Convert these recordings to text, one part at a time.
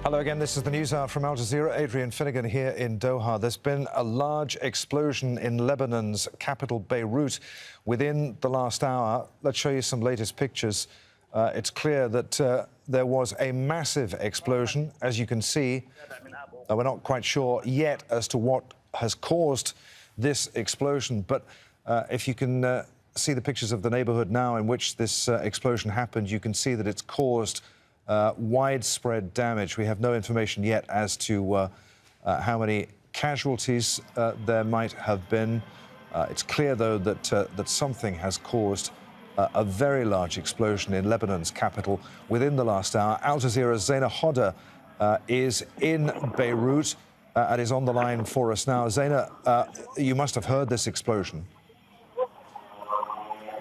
Hello again, this is the News Hour from Al Jazeera. Adrian Finnegan here in Doha. There's been a large explosion in Lebanon's capital, Beirut, within the last hour. Let's show you some latest pictures. It's clear that there was a massive explosion, as you can see. We're not quite sure yet as to what has caused this explosion, but if you can see the pictures of the neighborhood now in which this explosion happened, you can see that it's caused widespread damage. We have no information yet as to how many casualties there might have been. It's clear, though, that something has caused a very large explosion in Lebanon's capital within the last hour. Al Jazeera's Zaina Hodder is in Beirut and is on the line for us now. Zaina, you must have heard this explosion.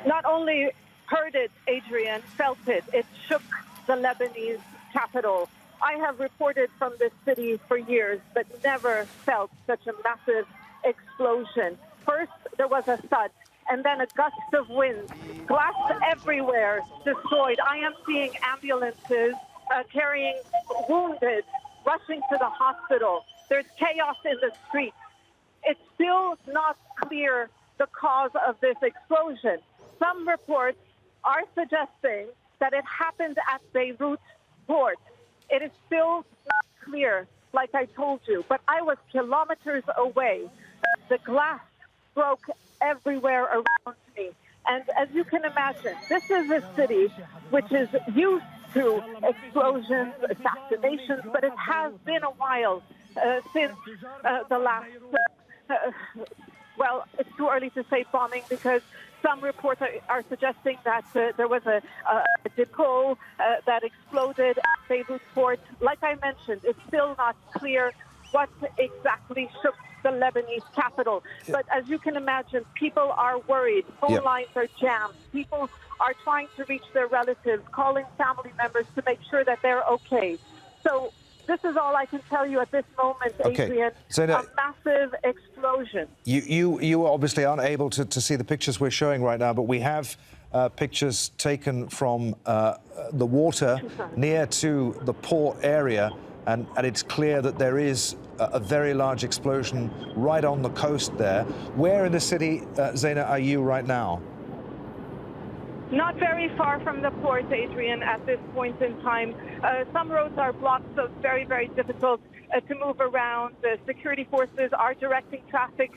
Not only heard it, Adrian, felt it. It shook the Lebanese capital. I have reported from this city for years, but never felt such a massive explosion. First, there was a thud, and then a gust of wind. Glass everywhere destroyed. I am seeing ambulances carrying wounded, rushing to the hospital. There's chaos in the streets. It's still not clear the cause of this explosion. Some reports are suggesting that it happened at Beirut port. It is still not clear, like I told you, but I was kilometers away. The glass broke everywhere around me. And as you can imagine, this is a city which is used to explosions, assassinations, but it has been a while since the last, well, it's too early to say bombing because some reports are suggesting that there was a depot that exploded at Beirut port. Like I mentioned, it's still not clear what exactly shook the Lebanese capital. But as you can imagine, people are worried. Phone lines are jammed. People are trying to reach their relatives, calling family members to make sure that they're okay. So this is all I can tell you at this moment, Adrian. A massive explosion. You obviously aren't able to see the pictures we're showing right now, but we have pictures taken from the water near to the port area, and it's clear that there is a very large explosion right on the coast there. Where in the city, Zaina, are you right now? Not very far from the port, Adrian, at this point in time. Some roads are blocked, so it's very, very difficult to move around. The security forces are directing traffic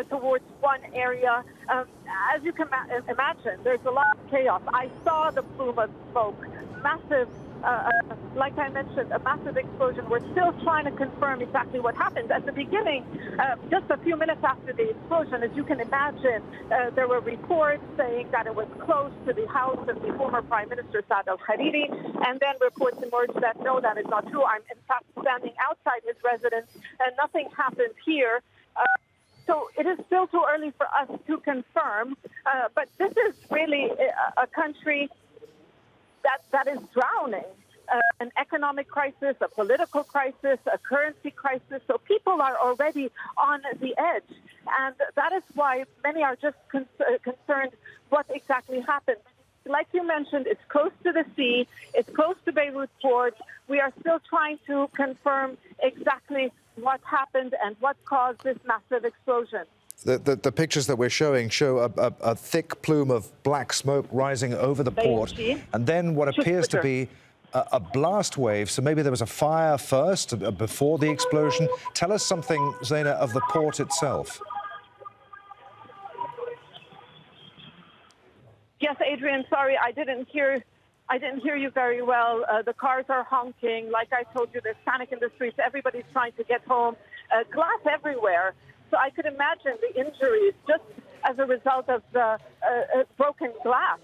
towards one area. As you can imagine, there's a lot of chaos. I saw the plume of smoke, massive. Like I mentioned, a massive explosion. We're still trying to confirm exactly what happened. At the beginning, just a few minutes after the explosion, as you can imagine, there were reports saying that it was close to the house of the former Prime Minister Saad al-Hariri, and then reports emerged that no, that is not true. I'm in fact standing outside his residence, and nothing happened here. So it is still too early for us to confirm, but this is really a country that is drowning. An economic crisis, a political crisis, a currency crisis. So people are already on the edge. And that is why many are just concerned what exactly happened. Like you mentioned, it's close to the sea. It's close to Beirut port. We are still trying to confirm exactly what happened and what caused this massive explosion. The pictures that we're showing show a thick plume of black smoke rising over the port, and then what appears to be a blast wave. So maybe there was a fire first before the explosion. Tell us something, Zaina, of the port itself. Yes, Adrian, sorry, I didn't hear you very well. The cars are honking. Like I told you, there's panic in the streets. Everybody's trying to get home. Glass everywhere. So I could imagine the injuries just as a result of the broken glass.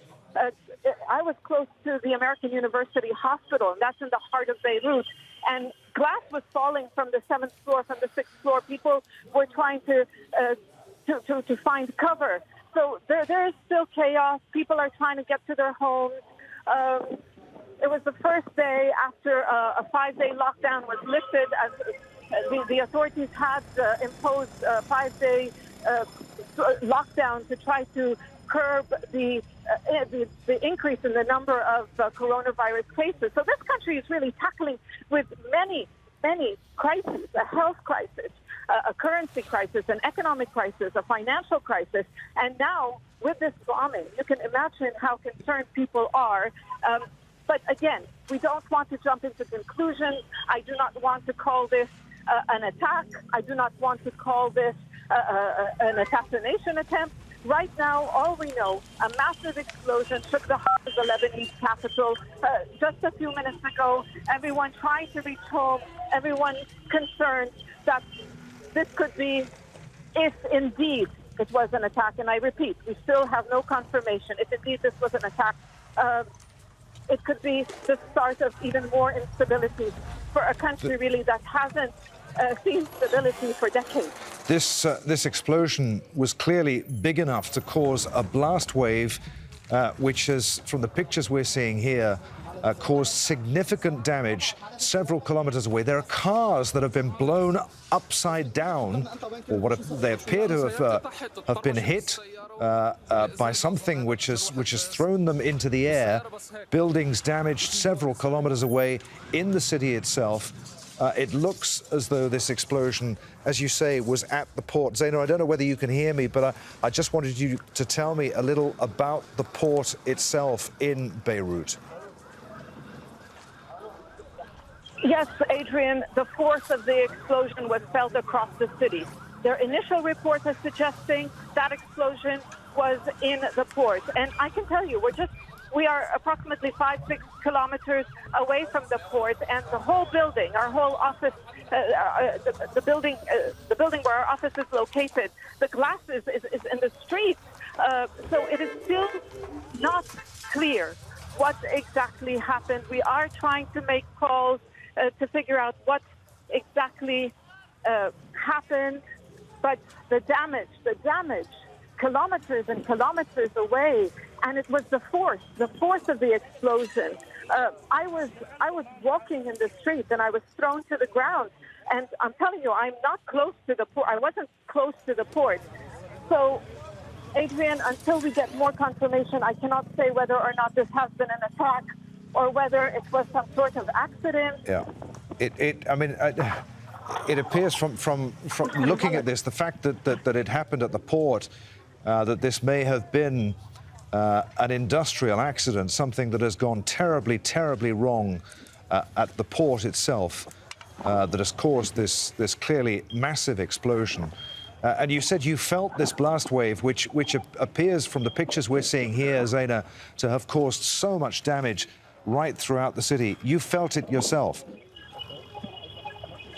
I was close to the American University Hospital, and that's in the heart of Beirut. And glass was falling from the 7th floor, from the 6th floor. People were trying to find cover. So there is still chaos. People are trying to get to their homes. It was the first day after a 5-day lockdown was lifted. As the authorities had imposed a 5-day lockdown to try to curb the the increase in the number of coronavirus cases. So this country is really tackling with many crises: a health crisis, a currency crisis, an economic crisis, a financial crisis, and now with this bombing, you can imagine how concerned people are. But again, we don't want to jump into conclusions. I do not want to call this an attack. I do not want to call this an assassination attempt. Right now, all we know, a massive explosion shook the heart of the Lebanese capital just a few minutes ago. Everyone trying to reach home, everyone concerned that this could be, if indeed it was an attack, and I repeat, we still have no confirmation. If indeed this was an attack, it could be the start of even more instability for a country really that hasn't seen stability for decades. This explosion was clearly big enough to cause a blast wave, which has, from the pictures we're seeing here, caused significant damage several kilometers away. There are cars that have been blown upside down, or what they appear to have been hit by something which has thrown them into the air. Buildings damaged several kilometers away in the city itself. It looks as though this explosion, as you say, was at the port. Zainab, I don't know whether you can hear me, but I just wanted you to tell me a little about the port itself in Beirut. Yes, Adrian, the force of the explosion was felt across the city. Their initial report is suggesting that explosion was in the port. And I can tell you, we are approximately 5-6 kilometers away from the port, and the whole building, our whole office, the building where our office is located, the glass is in the street. So it is still not clear what exactly happened. We are trying to make calls to figure out what exactly happened, but the damage, kilometers and kilometers away, and it was the force of the explosion. I was walking in the street and I was thrown to the ground, and I'm telling you, I'm not close to the port. I wasn't close to the port. So, Adrian, until we get more confirmation, I cannot say whether or not this has been an attack or whether it was some sort of accident. Yeah, it appears from looking at this, the fact that it happened at the port, that this may have been an industrial accident, something that has gone terribly, terribly wrong at the port itself, that has caused this clearly massive explosion. And you said you felt this blast wave, which appears from the pictures we're seeing here, Zaina, to have caused so much damage right throughout the city. You felt it yourself?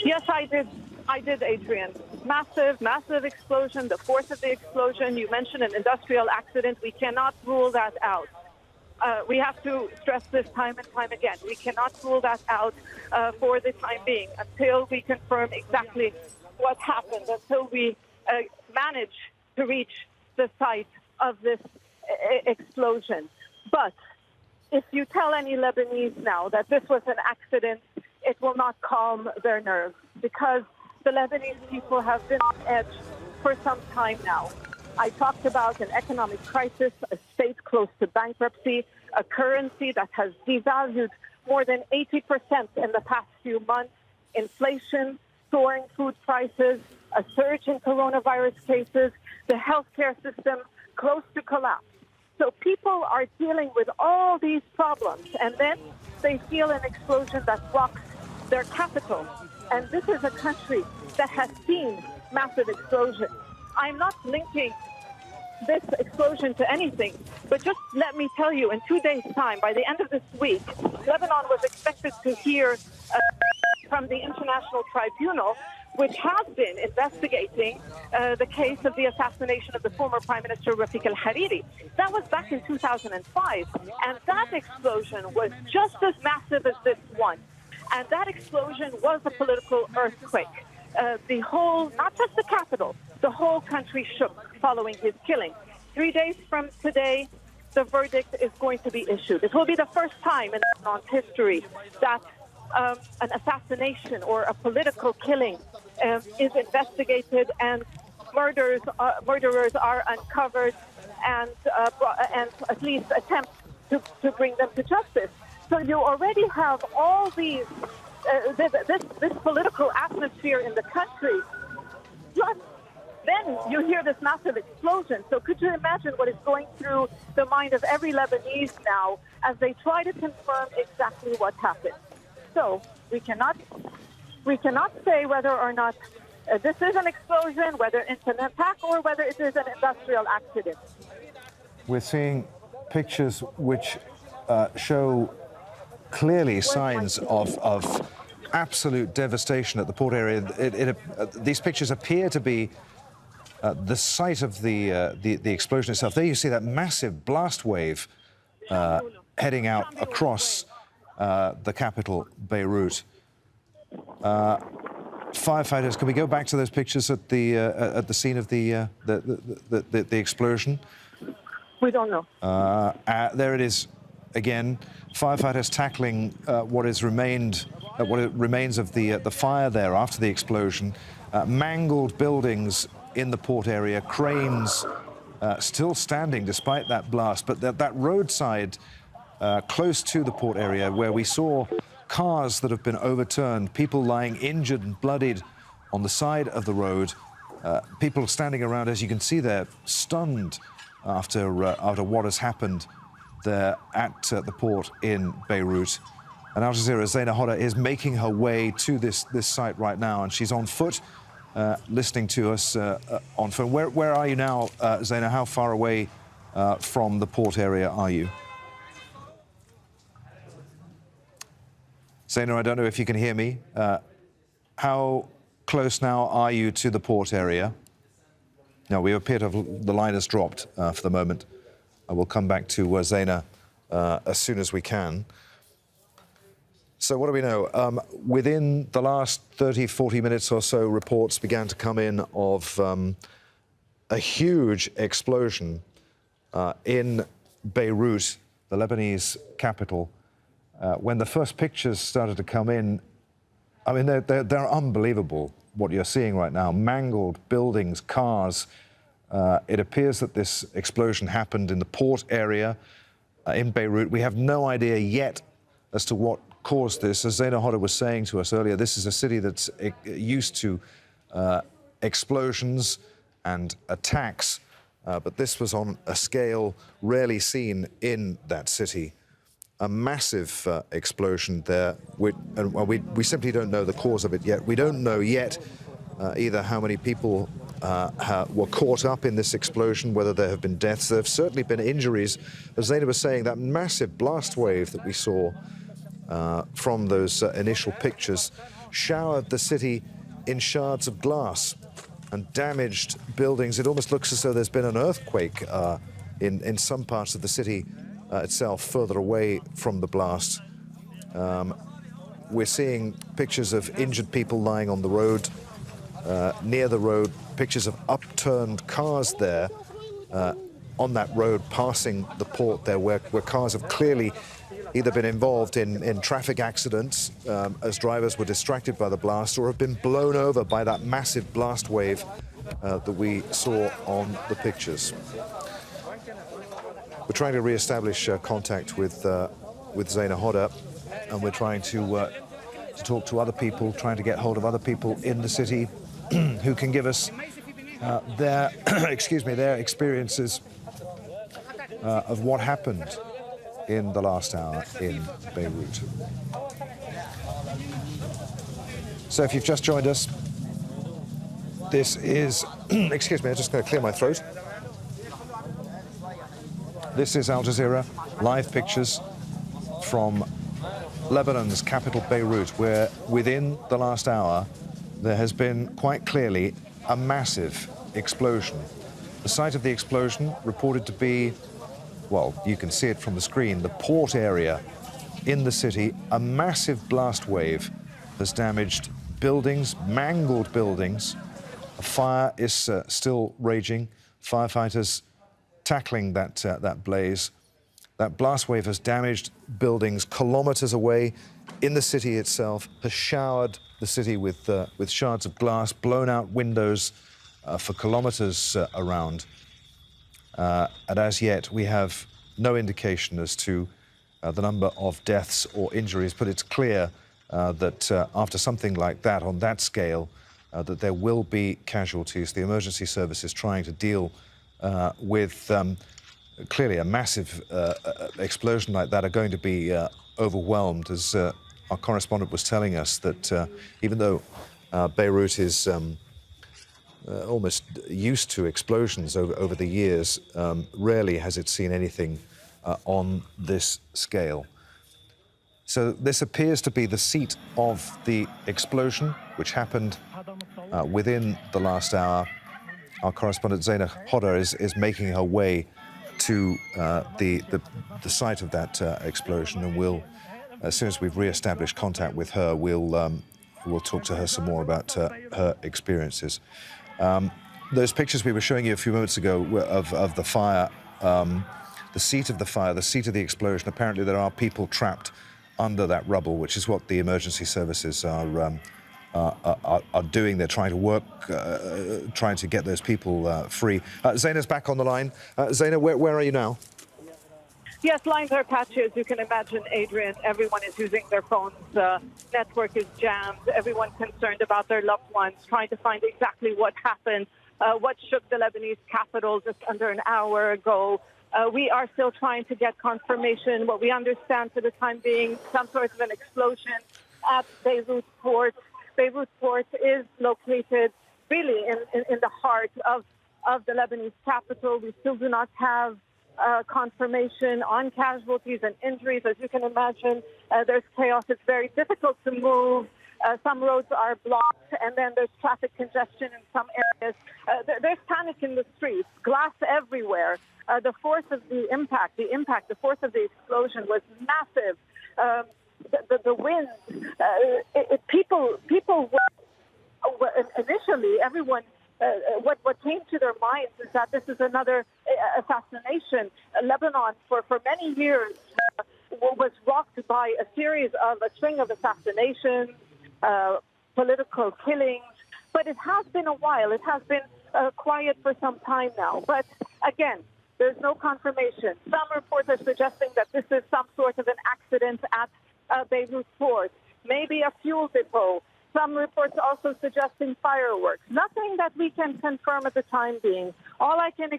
Yes, I did, Adrian. Massive explosion, the force of the explosion. You mentioned an industrial accident. We cannot rule that out. We have to stress this time and time again. We cannot rule that out for the time being until we confirm exactly what happened, until we manage to reach the site of this explosion. But if you tell any Lebanese now that this was an accident, it will not calm their nerves, because the Lebanese people have been on edge for some time now. I talked about an economic crisis, a state close to bankruptcy, a currency that has devalued more than 80% in the past few months, inflation, soaring food prices, a surge in coronavirus cases, the healthcare system close to collapse. So people are dealing with all these problems, and then they feel an explosion that rocks their capital. And this is a country that has seen massive explosions. I'm not linking this explosion to anything, but just let me tell you, in 2 days' time, by the end of this week, Lebanon was expected to hear from the International Tribunal, which has been investigating the case of the assassination of the former Prime Minister Rafik al-Hariri. That was back in 2005, and that explosion was just as massive as this one. And that explosion was a political earthquake. The whole, not just the capital, the whole country shook following his killing. 3 days from today, the verdict is going to be issued. It will be the first time in Lebanon's history that an assassination or a political killing is investigated and murderers are uncovered and at least attempt to bring them to justice. So you already have all these, this political atmosphere in the country. Plus, then you hear this massive explosion. So could you imagine what is going through the mind of every Lebanese now as they try to confirm exactly what happened? So we cannot say whether or not this is an explosion, whether it's an attack, or whether it is an industrial accident. We're seeing pictures which show clearly signs of absolute devastation at the port area. These pictures appear to be the site of the explosion itself. There you see that massive blast wave heading out across the capital, Beirut. Firefighters, can we go back to those pictures at the scene of the explosion? We don't know. There it is again. Firefighters tackling what remains of the fire there after the explosion. Mangled buildings in the port area, cranes still standing despite that blast. But that roadside close to the port area where we saw cars that have been overturned, people lying injured and bloodied on the side of the road, people standing around, as you can see there, stunned after what has happened there at the port in Beirut. And Al Jazeera's Zaina Hodda is making her way to this site right now, and she's on foot, listening to us on phone. Where are you now, Zaina? How far away from the port area are you? Zaina, I don't know if you can hear me. How close now are you to the port area? No, we appear to have, the line has dropped for the moment. I will come back to Zaina as soon as we can. So what do we know? Within the last 30, 40 minutes or so, reports began to come in of a huge explosion in Beirut, the Lebanese capital. When the first pictures started to come in, I mean, they're unbelievable, what you're seeing right now. Mangled buildings, cars. It appears that this explosion happened in the port area in Beirut. We have no idea yet as to what caused this. As Zaina Hodda was saying to us earlier, this is a city that's used to explosions and attacks, but this was on a scale rarely seen in that city. A massive explosion there, and we simply don't know the cause of it yet. We don't know yet either how many people were caught up in this explosion, whether there have been deaths. There have certainly been injuries. As Zaina was saying, that massive blast wave that we saw from those initial pictures showered the city in shards of glass and damaged buildings. It almost looks as though there's been an earthquake in some parts of the city itself, further away from the blast. We're seeing pictures of injured people lying on the road, near the road, pictures of upturned cars there on that road passing the port there, where cars have clearly either been involved in traffic accidents as drivers were distracted by the blast, or have been blown over by that massive blast wave that we saw on the pictures. We're trying to re-establish contact with Zaina Hodda, and we're trying to talk to other people, trying to get hold of other people in the city who can give us their, their experiences of what happened in the last hour in Beirut. So if you've just joined us, this is, excuse me, I'm just going to clear my throat. This is Al Jazeera, live pictures from Lebanon's capital, Beirut, where within the last hour, there has been quite clearly a massive explosion. The site of the explosion reported to be, well, you can see it from the screen, the port area in the city. A massive blast wave has damaged buildings, mangled buildings. A fire is still raging. Firefighters tackling that blaze. That blast wave has damaged buildings kilometers away in the city itself, has showered the city with shards of glass, blown out windows for kilometers around. And as yet, we have no indication as to the number of deaths or injuries, but it's clear that after something like that, on that scale, that there will be casualties. The emergency services trying to deal with clearly a massive explosion like that are going to be overwhelmed, as our correspondent was telling us that even though Beirut is almost used to explosions over the years, rarely has it seen anything on this scale. So this appears to be the seat of the explosion, which happened within the last hour. Our correspondent Zaina Hodder is making her way to the site of that explosion, and we'll, as soon as we've re-established contact with her, we'll talk to her some more about her experiences. Those pictures we were showing you a few moments ago of the fire, the seat of the fire, the seat of the explosion. Apparently there are people trapped under that rubble, which is what the emergency services are doing. They're trying to work, trying to get those people free. Zaina's back on the line. Zaina, where are you now? Yes, lines are patchy, as you can imagine, Adrian. Everyone is using their phones. Network is jammed. Everyone concerned about their loved ones, trying to find exactly what happened, what shook the Lebanese capital just under an hour ago. We are still trying to get confirmation. What we understand for the time being, some sort of an explosion at Beirut Port. Beirut Port is located really in the heart of the Lebanese capital. We still do not have confirmation on casualties and injuries. As you can imagine, there's chaos. It's very difficult to move. Some roads are blocked, and then there's traffic congestion in some areas. There's panic in the streets, glass everywhere. The force of the impact, the force of the explosion was massive. The wind, people were initially, everyone, what came to their minds is that this is another assassination. Lebanon, for many years, was rocked by a string of assassinations, political killings. But it has been a while. It has been quiet for some time now. But again, there's no confirmation. Some reports are suggesting that this is some sort of an accident at Beirut Port, maybe a fuel depot. Some reports also suggesting fireworks. Nothing that we can confirm at the time being. All I can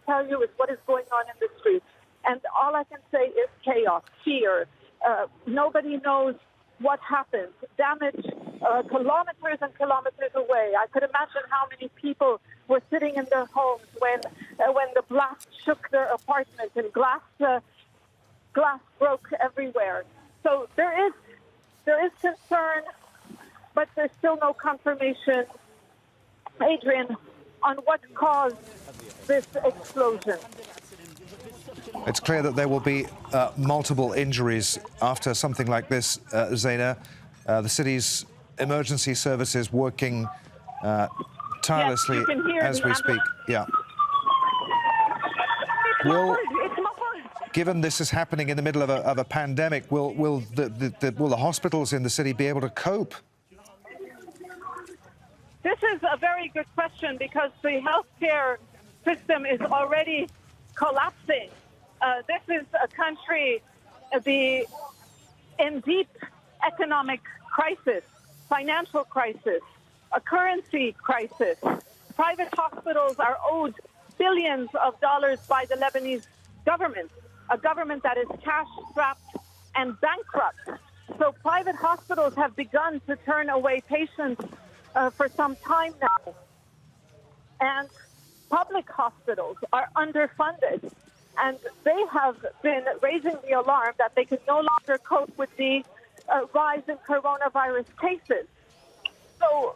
tell you is what is going on in the streets. And all I can say is chaos, fear. Nobody knows what happened. Damage kilometers and kilometers away. I could imagine how many people were sitting in their homes when the blast shook their apartment and glass broke everywhere. So there is concern, but there's still no confirmation, Adrian, on what caused this explosion. It's clear that there will be multiple injuries after something like this, Zaina. The city's emergency services working tirelessly as we speak. Yeah. Given this is happening in the middle of a pandemic, will the hospitals in the city be able to cope? This is a very good question, because the healthcare system is already collapsing. This is a country in deep economic crisis, financial crisis, a currency crisis. Private hospitals are owed billions of dollars by the Lebanese government, a government that is cash-strapped and bankrupt. So private hospitals have begun to turn away patients for some time now. And public hospitals are underfunded. And they have been raising the alarm that they can no longer cope with the rise in coronavirus cases. So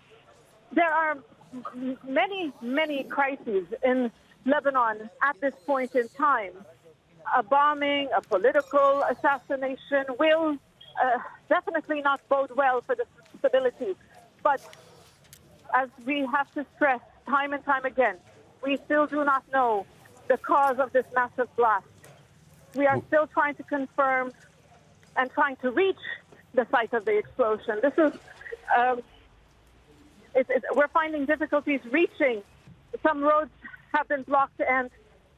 there are many, many crises in Lebanon at this point in time. A bombing, a political assassination will definitely not bode well for the stability. But as we have to stress time and time again, we still do not know the cause of this massive blast. We are still trying to confirm and trying to reach the site of the explosion. This is, we're finding difficulties reaching. Some roads have been blocked, and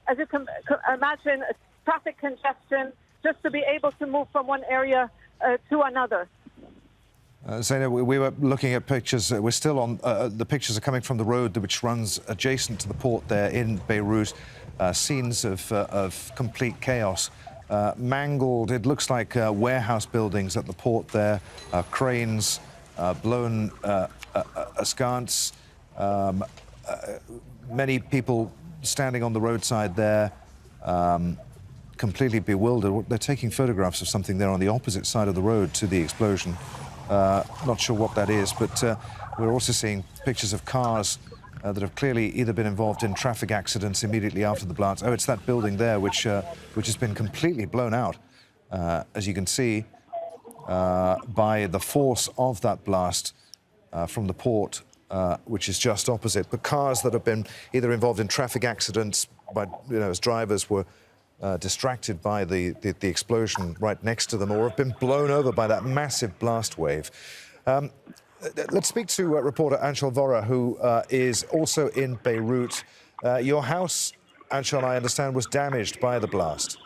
as you can imagine, traffic congestion just to be able to move from one area to another. Zainab, we were looking at pictures. We're still on. The pictures are coming from the road which runs adjacent to the port there in Beirut. Scenes of complete chaos. Mangled, it looks like warehouse buildings at the port there. Cranes blown askance. Many people standing on the roadside there, completely bewildered. They're taking photographs of something there on the opposite side of the road to the explosion. Not sure what that is, but we're also seeing pictures of cars that have clearly either been involved in traffic accidents immediately after the blast. Oh, it's that building there which has been completely blown out, as you can see, by the force of that blast from the port, which is just opposite. But cars that have been either involved in traffic accidents, by, as drivers were distracted by the explosion right next to them, or have been blown over by that massive blast wave. Let's speak to reporter Anshul Vora, who is also in Beirut. Your house, Anshul, I understand, was damaged by the blast.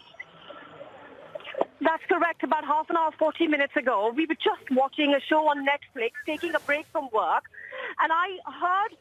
That's correct. About half an hour, 40 minutes ago, we were just watching a show on Netflix, taking a break from work, and I heard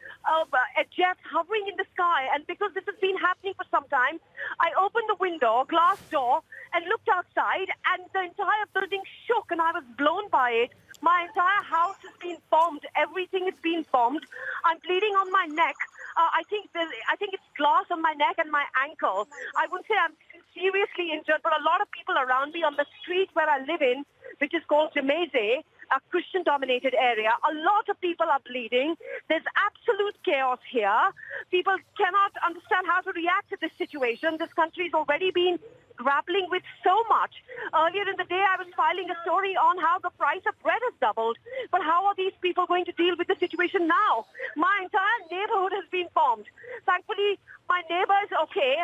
a jet hovering in the sky. And because this has been happening for some time, I opened the window, glass door, and looked outside, and the entire building shook, and I was blown by it. My entire house has been bombed. Everything is being bombed. I'm bleeding on my neck. I think it's glass on my neck and my ankle. I wouldn't say I'm seriously injured, but a lot of people around me on the street where I live in, which is called Jemeze, a Christian-dominated area, a lot of people are bleeding. There's absolute chaos here. People cannot understand how to react to this situation. This country's already been grappling with so much. Earlier in the day, I was filing a story on how the price of bread has doubled. But how are these people going to deal with the situation now? My entire neighborhood has been bombed. Thankfully, my neighbor is okay.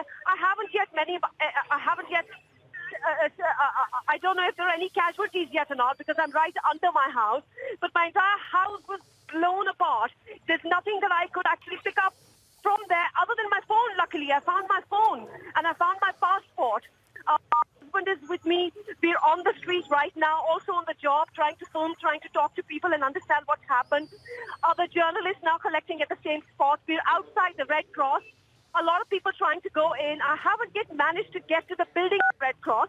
I don't know if there are any casualties yet or not, because I'm right under my house. But my entire house was blown apart. There's nothing that I could actually pick up from there other than my phone. Luckily, I found my phone and I found my passport. My husband is with me. We're on the street right now, also on the job, trying to film, trying to talk to people and understand what's happened. Other journalists now collecting at the same spot. We're outside the Red Cross. A lot of people trying to go in. I haven't yet managed to get to the building of Red Cross.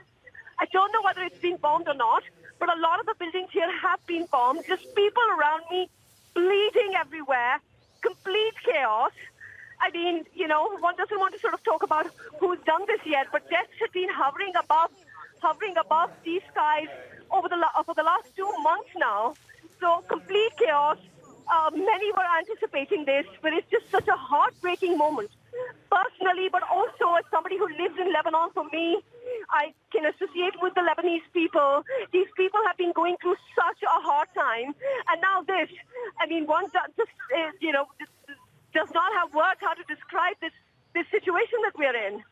I don't know whether it's been bombed or not, but a lot of the buildings here have been bombed. Just people around me bleeding everywhere, complete chaos. I mean, one doesn't want to sort of talk about who's done this yet, but deaths have been hovering above these skies for the last 2 months now. So complete chaos. Many were anticipating this, but it's just such a heartbreaking moment. Personally, but also as somebody who lives in Lebanon, for me, I can associate with the Lebanese people. These people have been going through such a hard time. And now this, I mean, one does not have words how to describe this situation that we're in.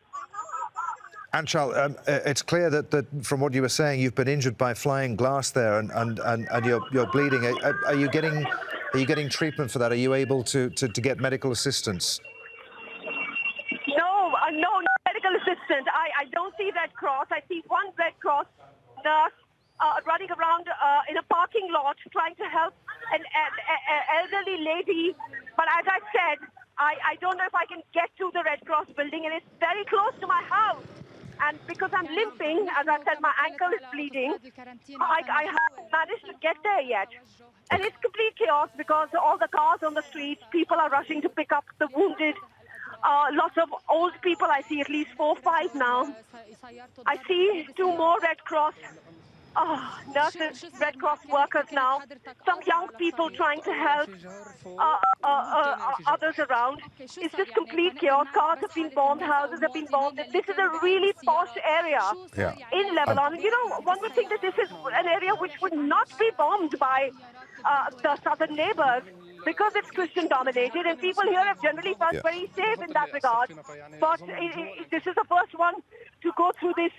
Anshul, it's clear that from what you were saying, you've been injured by flying glass there, and you're bleeding. Are you getting treatment for that? Are you able to get medical assistance? No medical assistance. I don't see Red Cross. I see one Red Cross nurse running around in a parking lot trying to help an elderly lady. But as I said, I don't know if I can get to the Red Cross building, and it's very close to my house. And because I'm limping, as I said, my ankle is bleeding, I haven't managed to get there yet. And it's complete chaos because all the cars on the streets, people are rushing to pick up the wounded. Lots of old people. I see at least 4 or 5 now. I see 2 more Red Cross nurses, Red Cross workers now. Some young people trying to help others around. It's just complete chaos. Cars have been bombed, houses have been bombed. This is a really posh area in Lebanon. One would think that this is an area which would not be bombed by the southern neighbors, because it's Christian-dominated, and people here have generally felt very safe in that regard. But this is the first one to go through this,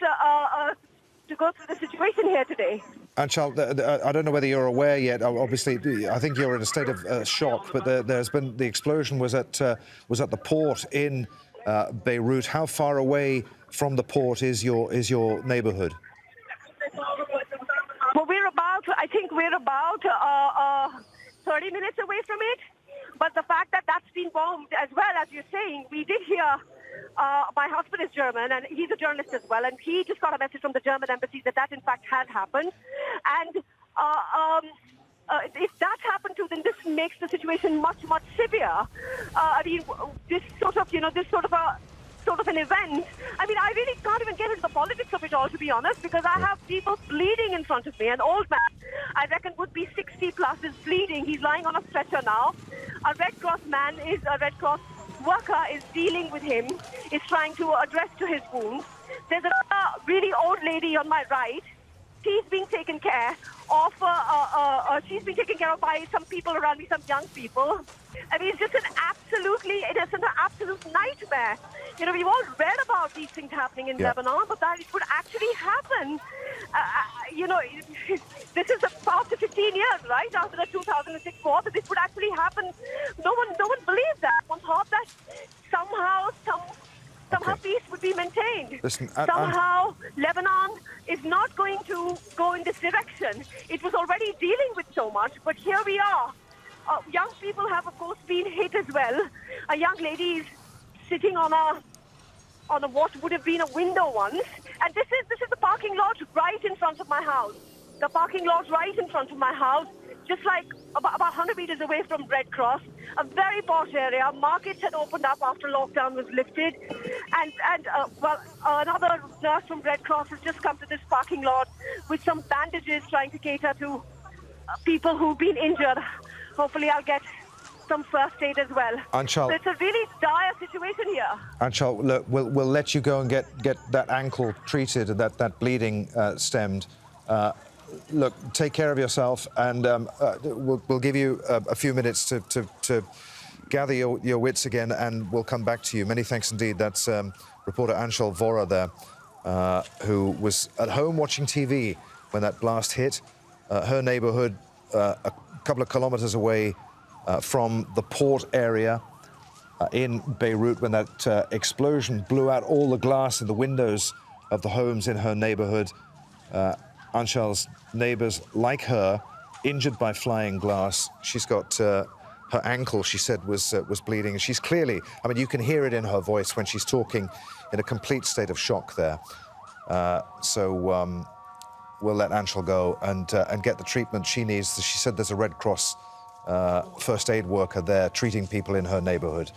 the situation here today. Anshul, I don't know whether you're aware yet. Obviously, I think you're in a state of shock. But there's been the explosion was at the port in Beirut. How far away from the port is your neighborhood? Well, I think we're about 30 minutes away from it. But the fact that that's been bombed as well, as you're saying, we did hear, my husband is German and he's a journalist as well, and he just got a message from the German embassy that in fact had happened. And if that happened too, then this makes the situation much severe. I mean, this sort of an event. I mean, I really can't even get into the politics of it all, to be honest, because I have people bleeding in front of me. An old man, I reckon, would be 60 plus, is bleeding. He's lying on a stretcher now. A Red Cross worker is dealing with him, is trying to address to his wounds. There's another really old lady on my right. She's being taken care of. She's being taken care of by some people around me, some young people. I mean, it's an absolute nightmare. You know, we've all read about these things happening in Lebanon, but that it would actually happen. You know, this is after 15 years, right? After the 2006 war, that this would actually happen. No one believed that. One thought that somehow peace would be maintained. Listen, somehow Lebanon is not going to go in this direction. It was already dealing with so much, but here we are. Young people have, of course, been hit as well. A young lady is sitting on what would have been a window once, and this is the parking lot right in front of my house. The parking lot right in front of my house, just like about 100 meters away from Red Cross, a very posh area. Markets had opened up after lockdown was lifted, and another nurse from Red Cross has just come to this parking lot with some bandages, trying to cater to people who've been injured. Hopefully, I'll get some first aid as well. Anshal, so it's a really dire situation here. Anshal, look, we'll let you go and get that ankle treated and that bleeding stemmed. Look, take care of yourself, and we'll give you a few minutes to gather your wits again, and we'll come back to you. Many thanks indeed. That's reporter Anshal Vora there, who was at home watching TV when that blast hit her neighborhood a couple of kilometers away from the port area in Beirut, when that explosion blew out all the glass in the windows of the homes in her neighborhood. Anshal's neighbors, like her, injured by flying glass. She's got her ankle, she said, was bleeding. She's clearly, I mean, you can hear it in her voice when she's talking, in a complete state of shock there. So we'll let Anshal go and get the treatment she needs. She said there's a Red Cross first aid worker there treating people in her neighborhood.